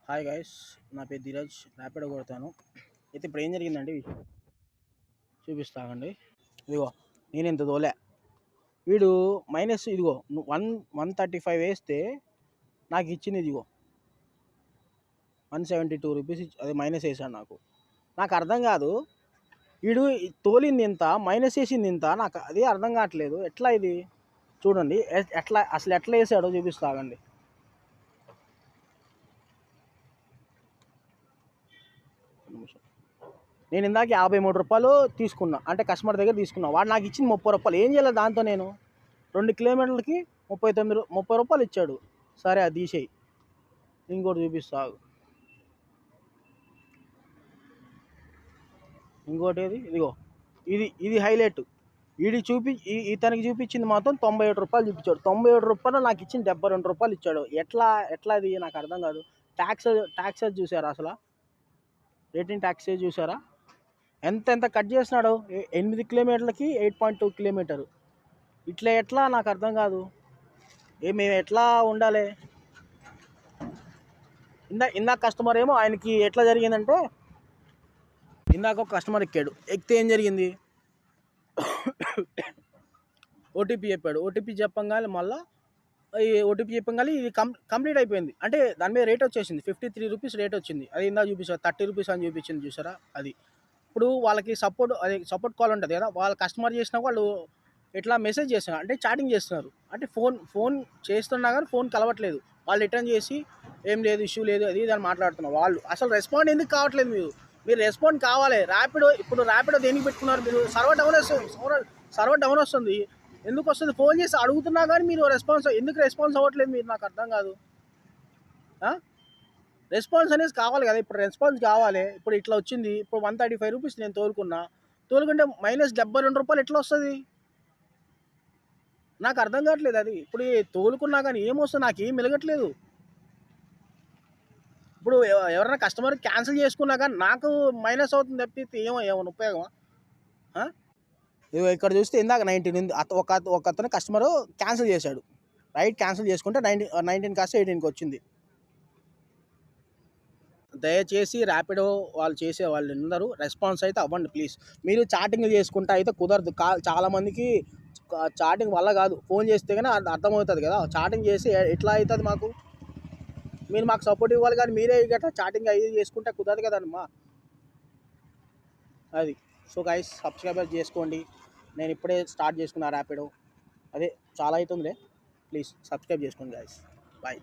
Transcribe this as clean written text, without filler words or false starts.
Hi guys, నా పేరు ధీరజ్. ర్యాపిడో కొడతాను. అయితే ఇప్పుడు ఏం జరిగిందండి చూపిస్తానండి. ఇదిగో నేను ఇంత తోలే, వీడు మైనస్ ఇదిగో 135 వేస్తే నాకు ఇచ్చింది ఇదిగో 172 రూపీస్ అది మైనస్ వేసాడు. నాకు అర్థం కాదు, వీడు తోలింది ఇంత మైనస్ వేసింది ఇంత, నాకు అది అర్థం కావట్లేదు. ఎట్లా ఇది చూడండి, ఎట్లా వేసాడో చూపిస్తాగండి. నేను ఇందాక 53 రూపాయలు తీసుకున్నా, అంటే కస్టమర్ దగ్గర తీసుకున్నా. వాడు నాకు ఇచ్చింది 30 రూపాయలు. ఏం చేయలేదు దాంతో, నేను 2 కిలోమీటర్లకి 30 రూపాయలు ఇచ్చాడు. సరే అది తీసేయి, ఇంకోటి చూపిస్తా. ఇంకోటి ఏది, ఇదిగో ఇది హైలైట్. ఇతనికి చూపించింది మాత్రం 97 రూపాయలు చూపించాడు. 97 రూపాయలు నాకు ఇచ్చింది 72 రూపాయలు ఇచ్చాడు. ఎట్లా అది నాకు అర్థం కాదు. ట్యాక్స్ చూసారా? అసలు రేటింగ్ ట్యాక్స్ చూసారా? ఎంత కట్ చేసినాడు. 8 కిలోమీటర్లకి 8.2 కిలోమీటరు. ఎట్లా నాకు అర్థం కాదు. మేము ఎట్లా ఉండాలి? ఇందాక కస్టమర్ ఏమో, ఆయనకి ఎట్లా జరిగిందంటే, ఇందాక ఒక కస్టమర్ ఎక్కితే ఏం జరిగింది, ఓటీపీ చెప్పాడు. ఓటీపీ చెప్పగానే మళ్ళీ ఇది కంప్లీట్ అయిపోయింది. అంటే దాని మీద రేట్ వచ్చేసింది 53 రూపీస్ రేట్ వచ్చింది. అది ఇందాక చూపిస్తారు 30 రూపీస్ అని చూపించింది, చూసారా? అది ఇప్పుడు వాళ్ళకి సపోర్ట్ కాల్ ఉంటుంది కదా, వాళ్ళ కస్టమర్ చేసినా వాళ్ళు ఇట్లా మెసేజ్ చేస్తున్నారు, అంటే చాటింగ్ చేస్తున్నారు. అంటే ఫోన్ చేస్తున్నా కానీ ఫోన్ కలవట్లేదు. వాళ్ళు రిటర్న్ చేసి ఏం లేదు, ఇష్యూ లేదు, అది అని మాట్లాడుతున్నారు. వాళ్ళు అసలు రెస్పాండ్ ఎందుకు కావట్లేదు? మీరు రెస్పాండ్ కావాలి. ర్యాపిడో దేనికి పెట్టుకున్నారు మీరు? సర్వర్ డౌన్ వస్తుంది. ఎందుకు వస్తుంది? ఫోన్ చేసి అడుగుతున్నా కానీ మీరు ఎందుకు రెస్పాన్స్ అవ్వట్లేదు మీరు? నాకు అర్థం కాదు. రెస్పాన్స్ అనేది కావాలి కదా. ఇప్పుడు రెస్పాన్స్ కావాలి. ఇప్పుడు ఇట్లా వచ్చింది. ఇప్పుడు 135 రూపీస్ నేను తోలుకుంటే మైనస్ 72 రూపాయలు ఎట్లా వస్తుంది? నాకు అర్థం కావట్లేదు. అది ఇప్పుడు తోలుకున్నా కానీ ఏమొస్తుంది? నాకు ఏం వెలగట్లేదు. ఇప్పుడు ఎవరైనా కస్టమర్ క్యాన్సిల్ చేసుకున్నా కానీ నాకు మైనస్ అవుతుంది తప్పితే ఏమైనా ఉపయోగమా? ఇక్కడ చూస్తే ఇందాక 19 ఒక అతను కస్టమరు క్యాన్సిల్ చేశాడు. రైట్ క్యాన్సిల్ చేసుకుంటే 19 కాస్త 18కి వచ్చింది. దయచేసి ర్యాపిడో వాళ్ళు చేసే వాళ్ళు అందరూ రెస్పాన్స్ అయితే అవ్వండి ప్లీజ్. మీరు చాటింగ్ చేసుకుంటా అయితే కుదరదు. చాలామందికి చాటింగ్ వల్ల కాదు, ఫోన్ చేస్తే కానీ అర్థమవుతుంది కదా. చాటింగ్ చేసి ఎట్లా అవుతుంది మాకు? మీరు మాకు సపోర్ట్ ఇవ్వాలి, కానీ మీరే గట్రా చాటింగ్ అయ్యి చేసుకుంటే కుదరదు కదమ్మా. అది సో గైస్, సబ్స్క్రైబర్ చేసుకోండి. నేను ఇప్పుడే స్టార్ట్ చేసుకున్నా ర్యాపిడో. అదే చాలా అవుతుందిలే. ప్లీజ్ సబ్స్క్రైబ్ చేసుకోండి గైస్. బాయ్.